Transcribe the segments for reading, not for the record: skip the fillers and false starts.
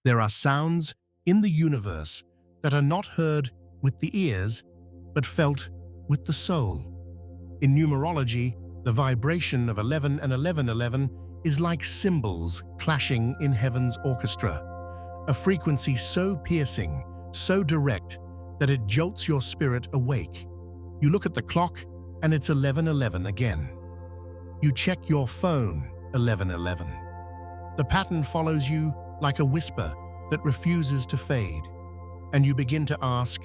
There are sounds in the universe that are not heard with the ears, but felt with the soul. In numerology, the vibration of 11 and 1111 is like cymbals clashing in heaven's orchestra, a frequency so piercing, so direct, that it jolts your spirit awake. You look at the clock and it's 11:11 again. You check your phone, 11:11. The pattern follows you like a whisper that refuses to fade, and you begin to ask,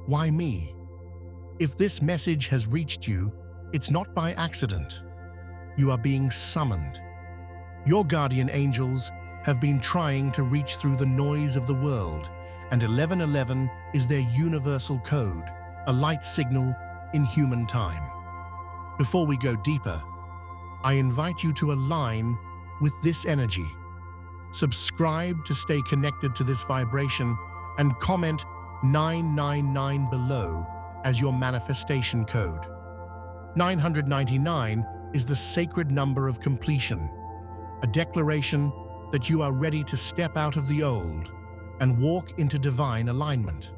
why me? If this message has reached you, it's not by accident. You are being summoned. Your guardian angels have been trying to reach through the noise of the world, and 11:11 is their universal code, a light signal in human time. Before we go deeper, I invite you to align with this energy. Subscribe to stay connected to this vibration and comment 999 below as your manifestation code. 999 is the sacred number of completion, a declaration that you are ready to step out of the old and walk into divine alignment.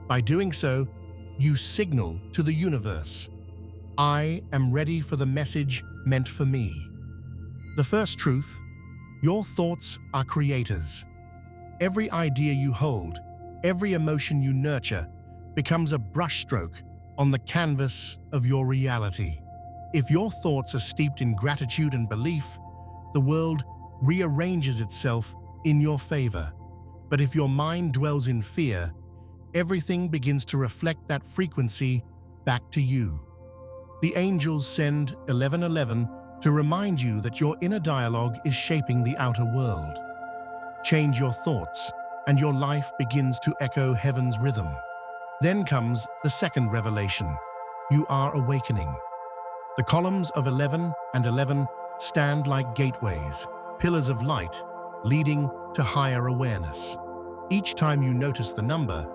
By doing so, you signal to the universe, I am ready for the message meant for me. The first truth, your thoughts are creators. Every idea you hold, every emotion you nurture, becomes a brushstroke on the canvas of your reality. If your thoughts are steeped in gratitude and belief, the world rearranges itself in your favor. But if your mind dwells in fear, everything begins to reflect that frequency back to you. The angels send 11:11 to remind you that your inner dialogue is shaping the outer world. Change your thoughts, and your life begins to echo heaven's rhythm. Then comes the second revelation. You are awakening. The columns of 11 and 11 stand like gateways, pillars of light, leading to higher awareness. Each time you notice the number,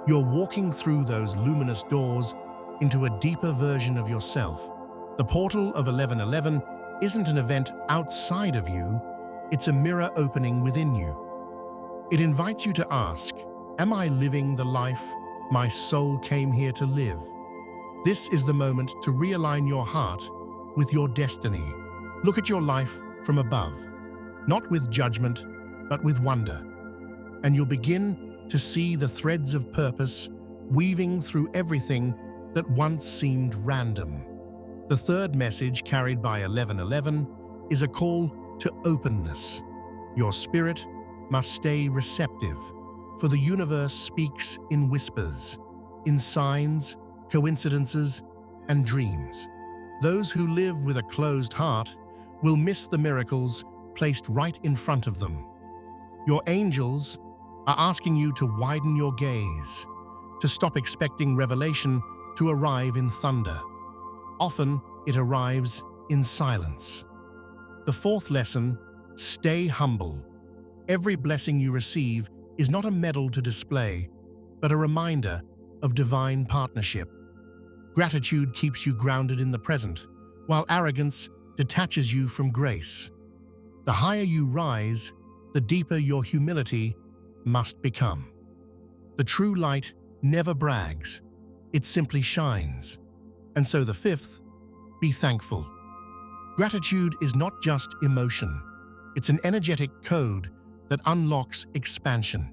you're walking through those luminous doors into a deeper version of yourself. The portal of 11:11 isn't an event outside of you, it's a mirror opening within you. It invites you to ask, am I living the life my soul came here to live? This is the moment to realign your heart with your destiny. Look at your life from above, not with judgment, but with wonder. And you'll begin to see the threads of purpose weaving through everything that once seemed random. The third message carried by 11:11 is a call to openness. Your spirit must stay receptive, for the universe speaks in whispers, in signs, coincidences, and dreams. Those who live with a closed heart will miss the miracles placed right in front of them. Your angels are asking you to widen your gaze, to stop expecting revelation to arrive in thunder. Often, it arrives in silence. The fourth lesson, stay humble. Every blessing you receive is not a medal to display, but a reminder of divine partnership. Gratitude keeps you grounded in the present, while arrogance detaches you from grace. The higher you rise, the deeper your humility must become. The true light never brags, it simply shines. And so the fifth, be thankful. Gratitude is not just emotion, it's an energetic code that unlocks expansion.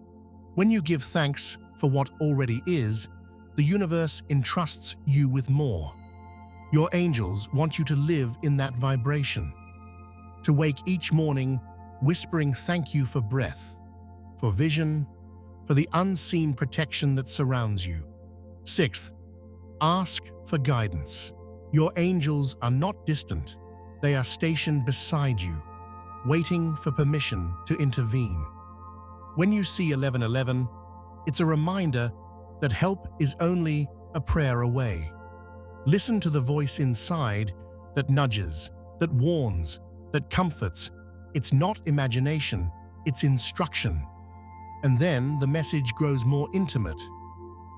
When you give thanks for what already is, the universe entrusts you with more. Your angels want you to live in that vibration, to wake each morning whispering thank you for breath, for vision, for the unseen protection that surrounds you. Sixth, ask for guidance. Your angels are not distant, they are stationed beside you, waiting for permission to intervene. When you see 11:11, it's a reminder that help is only a prayer away. Listen to the voice inside that nudges, that warns, that comforts. It's not imagination, it's instruction. And then the message grows more intimate.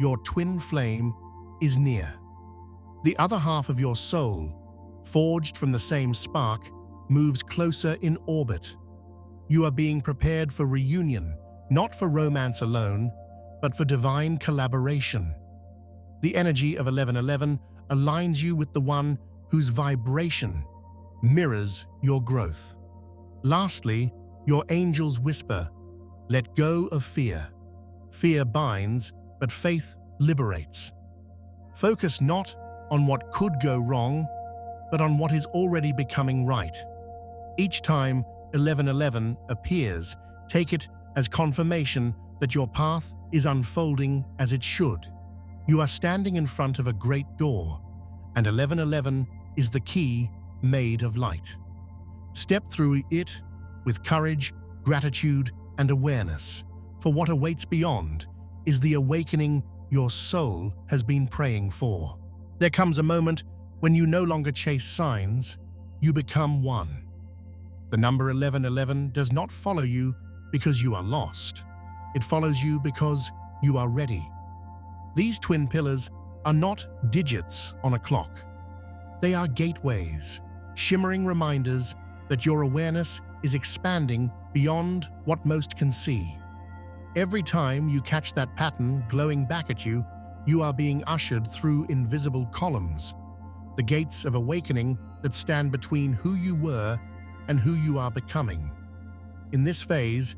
Your twin flame is near. The other half of your soul, forged from the same spark, moves closer in orbit. You are being prepared for reunion, not for romance alone, but for divine collaboration. The energy of 1111 aligns you with the one whose vibration mirrors your growth. Lastly, your angels whisper, "Let go of fear." Fear binds, but faith liberates. Focus not on what could go wrong, but on what is already becoming right. Each time 1111 appears, take it as confirmation that your path is unfolding as it should. You are standing in front of a great door, and 1111 is the key made of light. Step through it with courage, gratitude, and awareness, for what awaits beyond is the awakening your soul has been praying for. There comes a moment when you no longer chase signs, you become one. The number 1111 does not follow you because you are lost. It follows you because you are ready. These twin pillars are not digits on a clock. They are gateways, shimmering reminders that your awareness is expanding beyond what most can see. Every time you catch that pattern glowing back at you, you are being ushered through invisible columns, the gates of awakening that stand between who you were and who you are becoming. In this phase,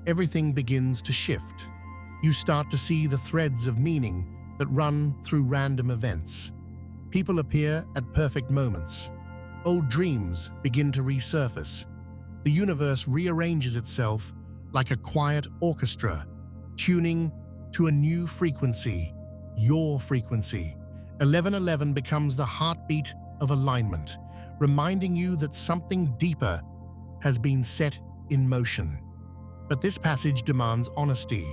everything begins to shift. You start to see the threads of meaning that run through random events. People appear at perfect moments. Old dreams begin to resurface. The universe rearranges itself like a quiet orchestra, tuning to a new frequency, your frequency. 1111 becomes the heartbeat of alignment, reminding you that something deeper has been set in motion. But this passage demands honesty.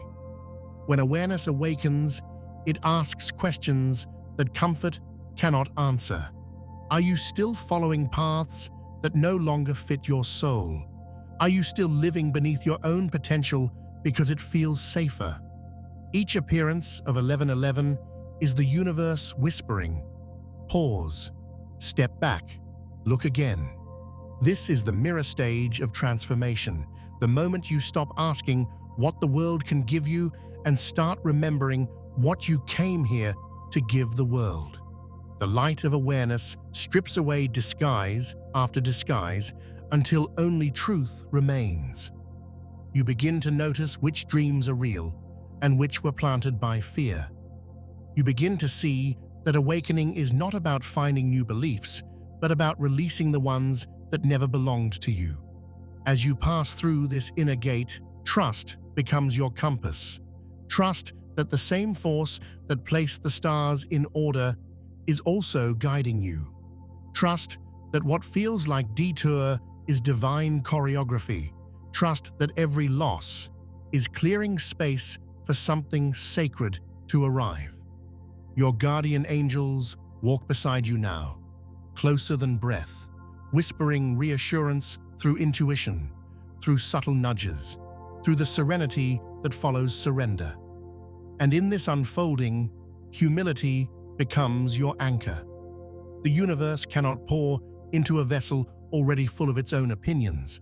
When awareness awakens, it asks questions that comfort cannot answer. Are you still following paths that no longer fit your soul? Are you still living beneath your own potential because it feels safer? Each appearance of 1111 is the universe whispering, pause, step back, look again. This is the mirror stage of transformation, the moment you stop asking what the world can give you and start remembering what you came here to give the world. The light of awareness strips away disguise after disguise until only truth remains. You begin to notice which dreams are real and which were planted by fear. You begin to see that awakening is not about finding new beliefs, but about releasing the ones that never belonged to you. As you pass through this inner gate, trust becomes your compass. Trust that the same force that placed the stars in order is also guiding you. Trust that what feels like detour is divine choreography. Trust that every loss is clearing space for something sacred to arrive. Your guardian angels walk beside you now, closer than breath, whispering reassurance through intuition, through subtle nudges, through the serenity that follows surrender. And in this unfolding, humility becomes your anchor. The universe cannot pour into a vessel already full of its own opinions.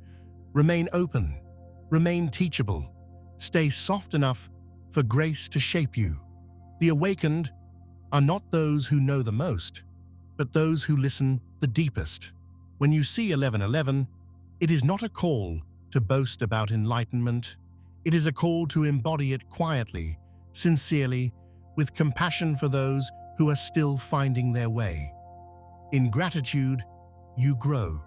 Remain open, remain teachable, stay soft enough for grace to shape you. The awakened are not those who know the most, but those who listen the deepest. When you see 1111, it is not a call to boast about enlightenment. It is a call to embody it quietly, sincerely, with compassion for those who are still finding their way. In gratitude, you grow.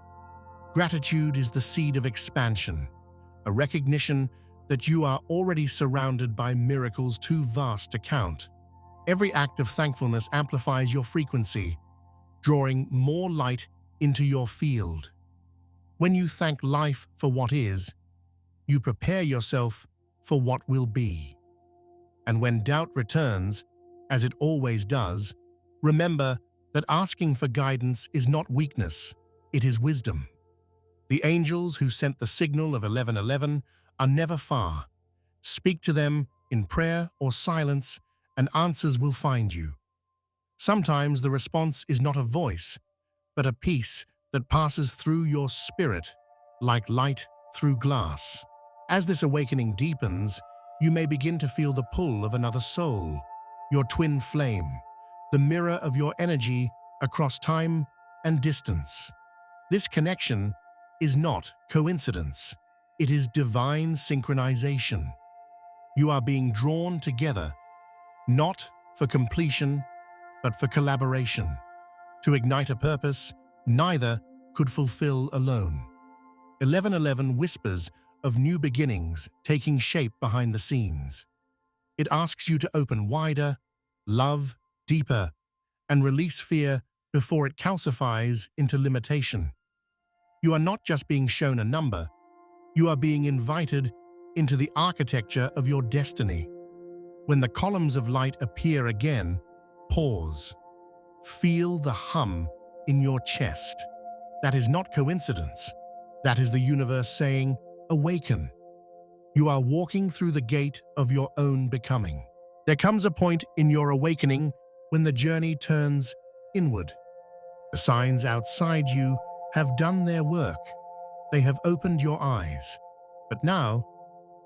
Gratitude is the seed of expansion, a recognition that you are already surrounded by miracles too vast to count. Every act of thankfulness amplifies your frequency, drawing more light into your field. When you thank life for what is, you prepare yourself for what will be. And when doubt returns, as it always does, remember that asking for guidance is not weakness, it is wisdom. The angels who sent the signal of 1111 are never far. Speak to them in prayer or silence, and answers will find you. Sometimes the response is not a voice, but a peace that passes through your spirit like light through glass. As this awakening deepens, you may begin to feel the pull of another soul, your twin flame, the mirror of your energy across time and distance. This connection is not coincidence. It is divine synchronization. You are being drawn together, not for completion, but for collaboration. To ignite a purpose, neither could fulfill alone. 1111 whispers of new beginnings taking shape behind the scenes. It asks you to open wider, love deeper, and release fear before it calcifies into limitation. You are not just being shown a number, you are being invited into the architecture of your destiny. When the columns of light appear again, pause. Feel the hum in your chest. That is not coincidence. That is the universe saying, awaken. You are walking through the gate of your own becoming. There comes a point in your awakening when the journey turns inward. The signs outside you have done their work. They have opened your eyes. But now,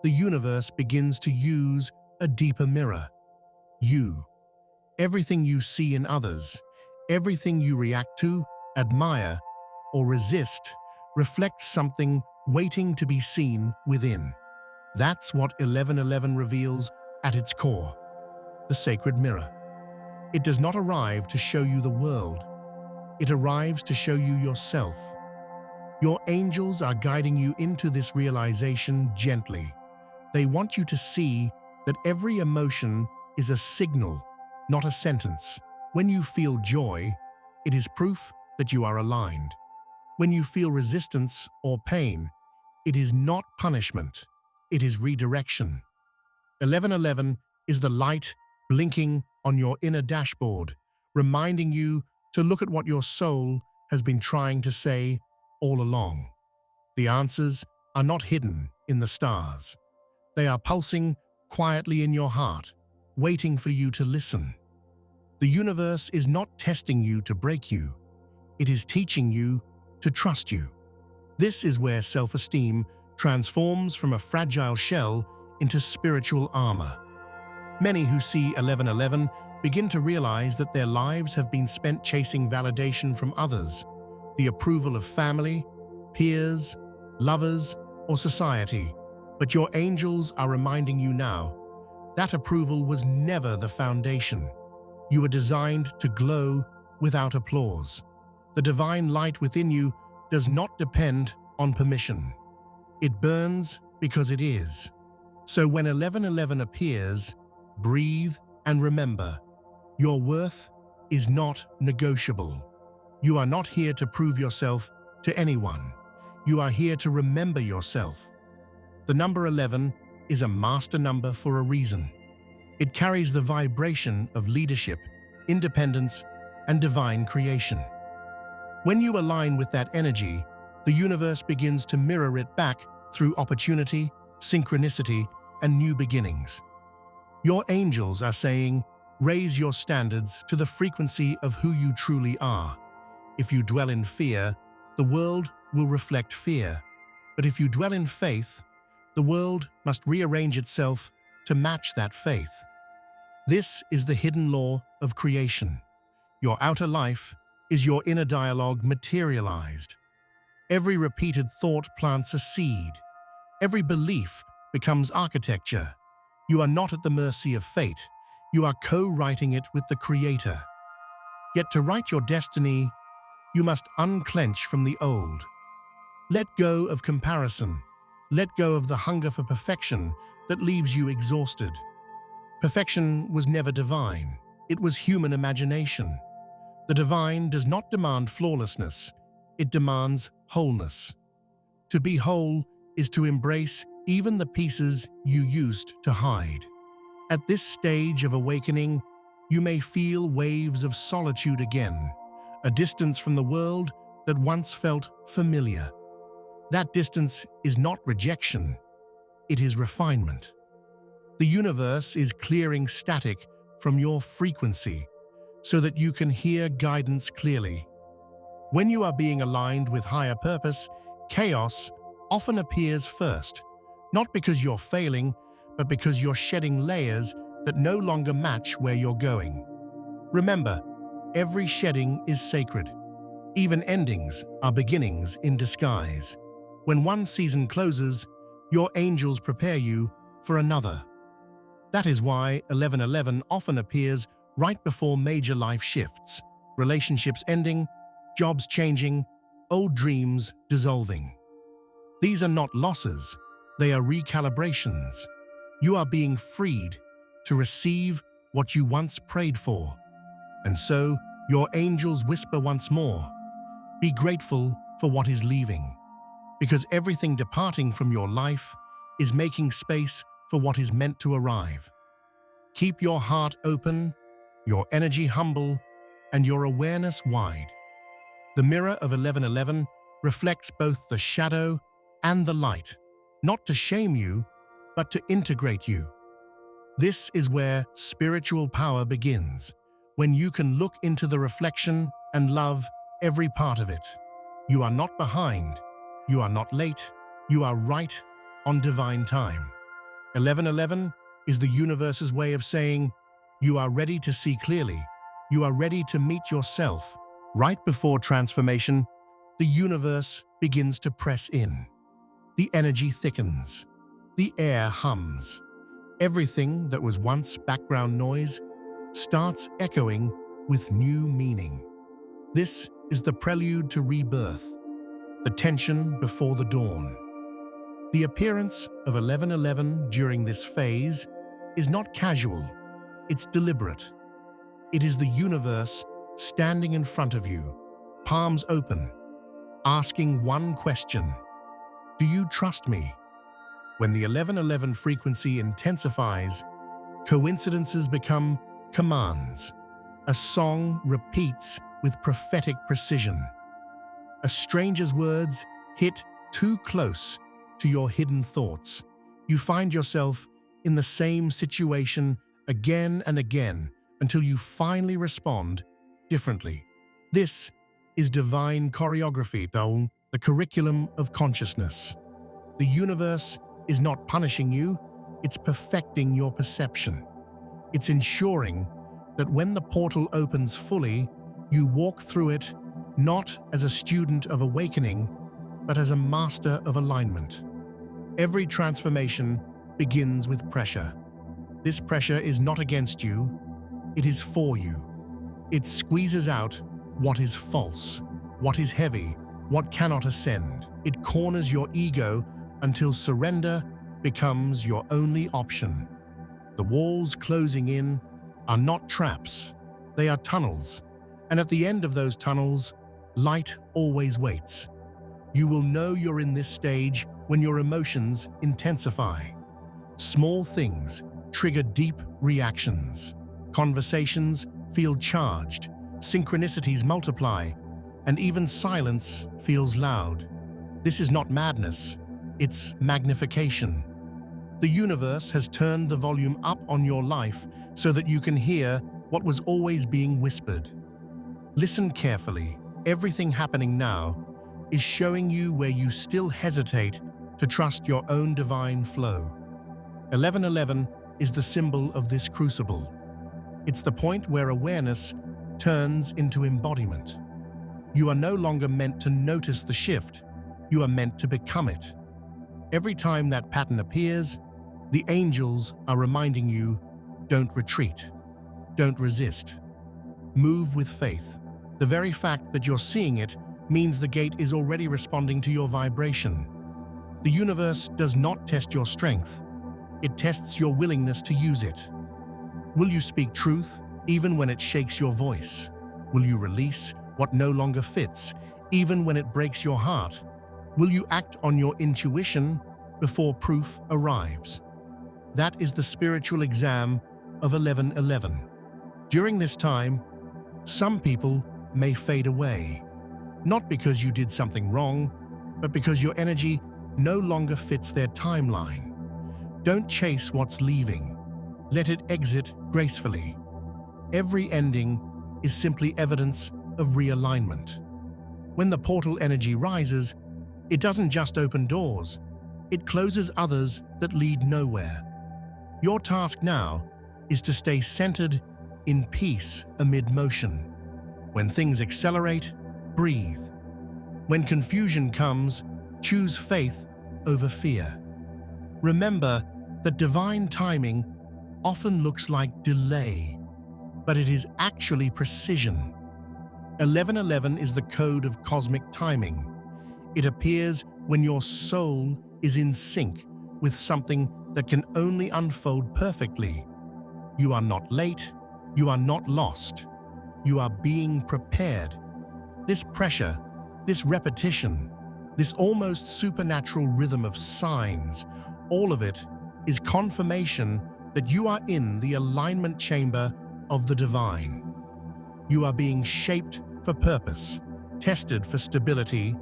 the universe begins to use a deeper mirror. You. Everything you see in others, everything you react to, admire, or resist, reflects something waiting to be seen within. That's what 1111 reveals at its core. The sacred mirror. It does not arrive to show you the world. It arrives to show you yourself. Your angels are guiding you into this realization gently. They want you to see that every emotion is a signal, not a sentence. When you feel joy, it is proof that you are aligned. When you feel resistance or pain, it is not punishment. It is redirection. 1111 is the light blinking on your inner dashboard, reminding you to look at what your soul has been trying to say all along. The answers are not hidden in the stars. They are pulsing quietly in your heart, waiting for you to listen. The universe is not testing you to break you. It is teaching you to trust you. This is where self-esteem transforms from a fragile shell into spiritual armor. Many who see 1111 begin to realize that their lives have been spent chasing validation from others, the approval of family, peers, lovers, or society. But your angels are reminding you now that approval was never the foundation. You were designed to glow without applause. The divine light within you does not depend on permission. It burns because it is. So when 1111 appears, breathe and remember, your worth is not negotiable. You are not here to prove yourself to anyone. You are here to remember yourself. The number 11 is a master number for a reason. It carries the vibration of leadership, independence, and divine creation. When you align with that energy, the universe begins to mirror it back through opportunity, synchronicity, and new beginnings. Your angels are saying, raise your standards to the frequency of who you truly are. If you dwell in fear, the world will reflect fear. But if you dwell in faith, the world must rearrange itself to match that faith. This is the hidden law of creation. Your outer life is your inner dialogue materialized. Every repeated thought plants a seed. Every belief becomes architecture. You are not at the mercy of fate. You are co-writing it with the Creator. Yet to write your destiny, you must unclench from the old. Let go of comparison. Let go of the hunger for perfection that leaves you exhausted. Perfection was never divine. It was human imagination. The divine does not demand flawlessness. It demands wholeness. To be whole is to embrace even the pieces you used to hide. At this stage of awakening, you may feel waves of solitude again, a distance from the world that once felt familiar. That distance is not rejection, it is refinement. The universe is clearing static from your frequency so that you can hear guidance clearly. When you are being aligned with higher purpose, chaos often appears first, not because you're failing, but because you're shedding layers that no longer match where you're going. Remember, every shedding is sacred. Even endings are beginnings in disguise. When one season closes, your angels prepare you for another. That is why 1111 often appears right before major life shifts, relationships ending, jobs changing, old dreams dissolving. These are not losses, they are recalibrations. You are being freed to receive what you once prayed for. And so, your angels whisper once more, be grateful for what is leaving, because everything departing from your life is making space for what is meant to arrive. Keep your heart open, your energy humble, and your awareness wide. The mirror of 1111 reflects both the shadow and the light, not to shame you, but to integrate you. This is where spiritual power begins, when you can look into the reflection and love every part of it. You are not behind, you are not late, you are right on divine time. 1111 is the universe's way of saying, you are ready to see clearly, you are ready to meet yourself. Right before transformation, the universe begins to press in. The energy thickens, the air hums. Everything that was once background noise starts echoing with new meaning. This is the prelude to rebirth, the tension before the dawn. The appearance of 1111 during this phase is not casual, it's deliberate. It is the universe standing in front of you, palms open, asking one question: do you trust me? When the 1111 frequency intensifies, coincidences become commands. A song repeats with prophetic precision. A stranger's words hit too close to your hidden thoughts. You find yourself in the same situation again and again until you finally respond differently. This is divine choreography, the curriculum of consciousness. The universe is not punishing you, it's perfecting your perception. It's ensuring that when the portal opens fully, you walk through it not as a student of awakening, but as a master of alignment. Every transformation begins with pressure. This pressure is not against you, it is for you. It squeezes out what is false, what is heavy, what cannot ascend. It corners your ego until surrender becomes your only option. The walls closing in are not traps, they are tunnels, and at the end of those tunnels, light always waits. You will know you're in this stage when your emotions intensify. Small things trigger deep reactions. Conversations feel charged, synchronicities multiply, and even silence feels loud. This is not madness, it's magnification. The universe has turned the volume up on your life so that you can hear what was always being whispered. Listen carefully. Everything happening now is showing you where you still hesitate to trust your own divine flow. 1111 is the symbol of this crucible. It's the point where awareness turns into embodiment. You are no longer meant to notice the shift, you are meant to become it. Every time that pattern appears, the angels are reminding you, don't retreat, don't resist. Move with faith. The very fact that you're seeing it means the gate is already responding to your vibration. The universe does not test your strength, it tests your willingness to use it. Will you speak truth even when it shakes your voice? Will you release what no longer fits, even when it breaks your heart? Will you act on your intuition before proof arrives? That is the spiritual exam of 1111. During this time, some people may fade away, not because you did something wrong, but because your energy no longer fits their timeline. Don't chase what's leaving. Let it exit gracefully. Every ending is simply evidence of realignment. When the portal energy rises, it doesn't just open doors, it closes others that lead nowhere. Your task now is to stay centered in peace amid motion. When things accelerate, breathe. When confusion comes, choose faith over fear. Remember that divine timing often looks like delay, but it is actually precision. 1111 is the code of cosmic timing. It appears when your soul is in sync with something that can only unfold perfectly. You are not late, you are not lost. You are being prepared. This pressure, this repetition, this almost supernatural rhythm of signs, all of it is confirmation that you are in the alignment chamber of the divine. You are being shaped for purpose, tested for stability,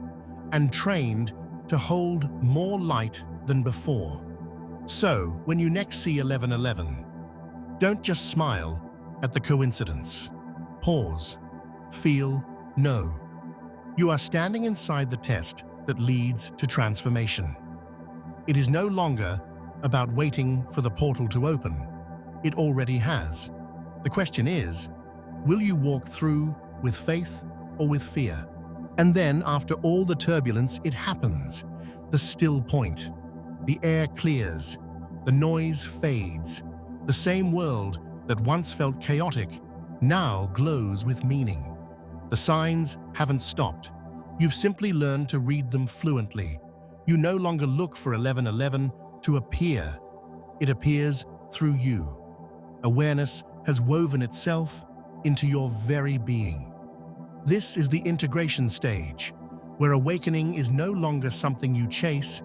and trained to hold more light than before. So, when you next see 1111, don't just smile at the coincidence. Pause, feel, know. You are standing inside the test that leads to transformation. It is no longer about waiting for the portal to open. It already has. The question is, will you walk through with faith or with fear? And then, after all the turbulence, it happens. The still point. The air clears. The noise fades. The same world that once felt chaotic now glows with meaning. The signs haven't stopped. You've simply learned to read them fluently. You no longer look for 1111 to appear. It appears through you. Awareness has woven itself into your very being. This is the integration stage, where awakening is no longer something you chase,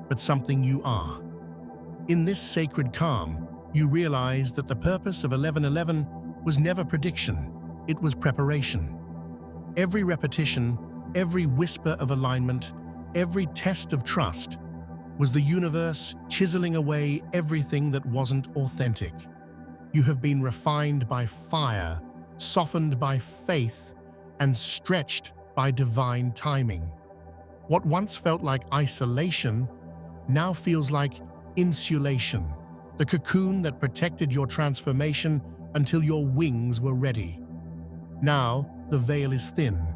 but something you are. In this sacred calm, you realize that the purpose of 1111 was never prediction, it was preparation. Every repetition, every whisper of alignment, every test of trust was the universe chiseling away everything that wasn't authentic. You have been refined by fire, softened by faith, and stretched by divine timing. What once felt like isolation now feels like insulation, the cocoon that protected your transformation until your wings were ready. Now, the veil is thin,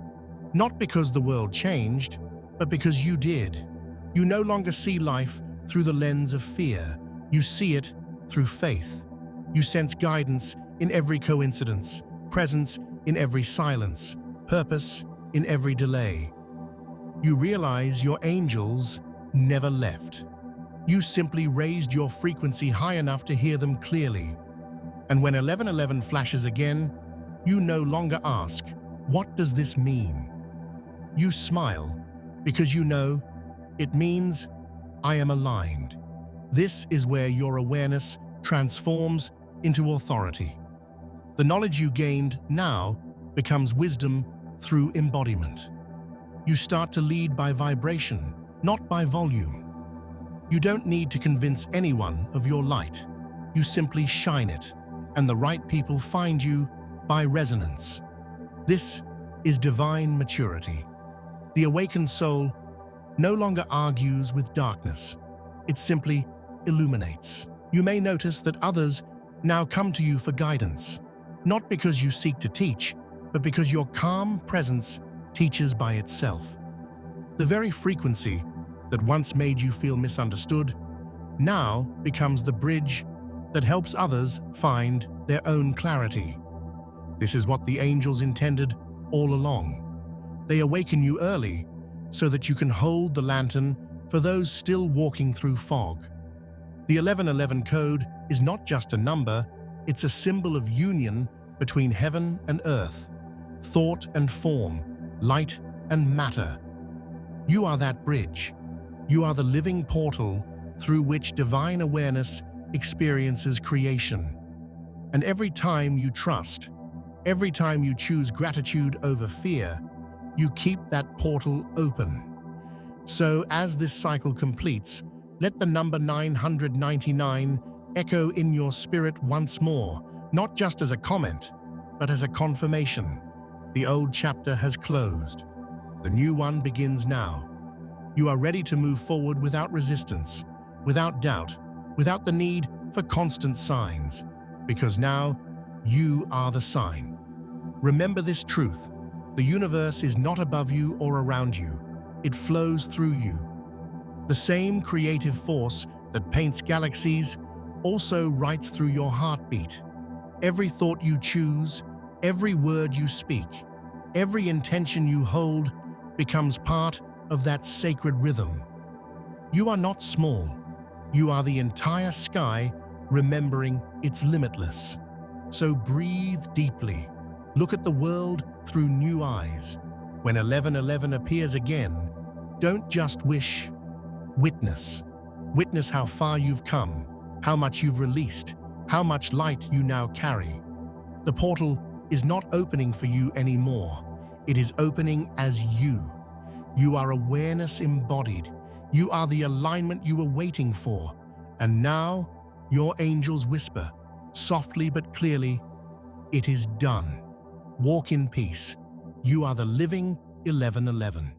not because the world changed, but because you did. You no longer see life through the lens of fear. You see it through faith. You sense guidance in every coincidence, presence in every silence, purpose in every delay. You realize your angels never left. You simply raised your frequency high enough to hear them clearly. And when 1111 flashes again, you no longer ask, "What does this mean?" You smile because you know it means, "I am aligned." This is where your awareness transforms into authority. The knowledge you gained now becomes wisdom through embodiment. You start to lead by vibration, not by volume. You don't need to convince anyone of your light. You simply shine it, and the right people find you by resonance. This is divine maturity. The awakened soul no longer argues with darkness. It simply illuminates. You may notice that others now come to you for guidance, not because you seek to teach, but because your calm presence teaches by itself. The very frequency that once made you feel misunderstood now becomes the bridge that helps others find their own clarity. This is what the angels intended all along. They awaken you early so that you can hold the lantern for those still walking through fog. The 1111 code is not just a number, it's a symbol of union between heaven and earth, thought and form, light and matter. You are that bridge. You are the living portal through which divine awareness experiences creation. And every time you trust, every time you choose gratitude over fear, you keep that portal open. So as this cycle completes, let the number 999 echo in your spirit once more, not just as a comment, but as a confirmation. The old chapter has closed. The new one begins now. You are ready to move forward without resistance, without doubt, without the need for constant signs, because now you are the sign. Remember this truth: the universe is not above you or around you, it flows through you. The same creative force that paints galaxies also writes through your heartbeat. Every thought you choose, every word you speak, every intention you hold becomes part of that sacred rhythm. You are not small. You are the entire sky, remembering it's limitless. So breathe deeply. Look at the world through new eyes. When 1111 appears again, don't just wish, witness. Witness how far you've come, how much you've released, how much light you now carry. The portal is not opening for you anymore. It is opening as you. You are awareness embodied. You are the alignment you were waiting for. And now, your angels whisper, softly but clearly, "It is done. Walk in peace. You are the living 1111."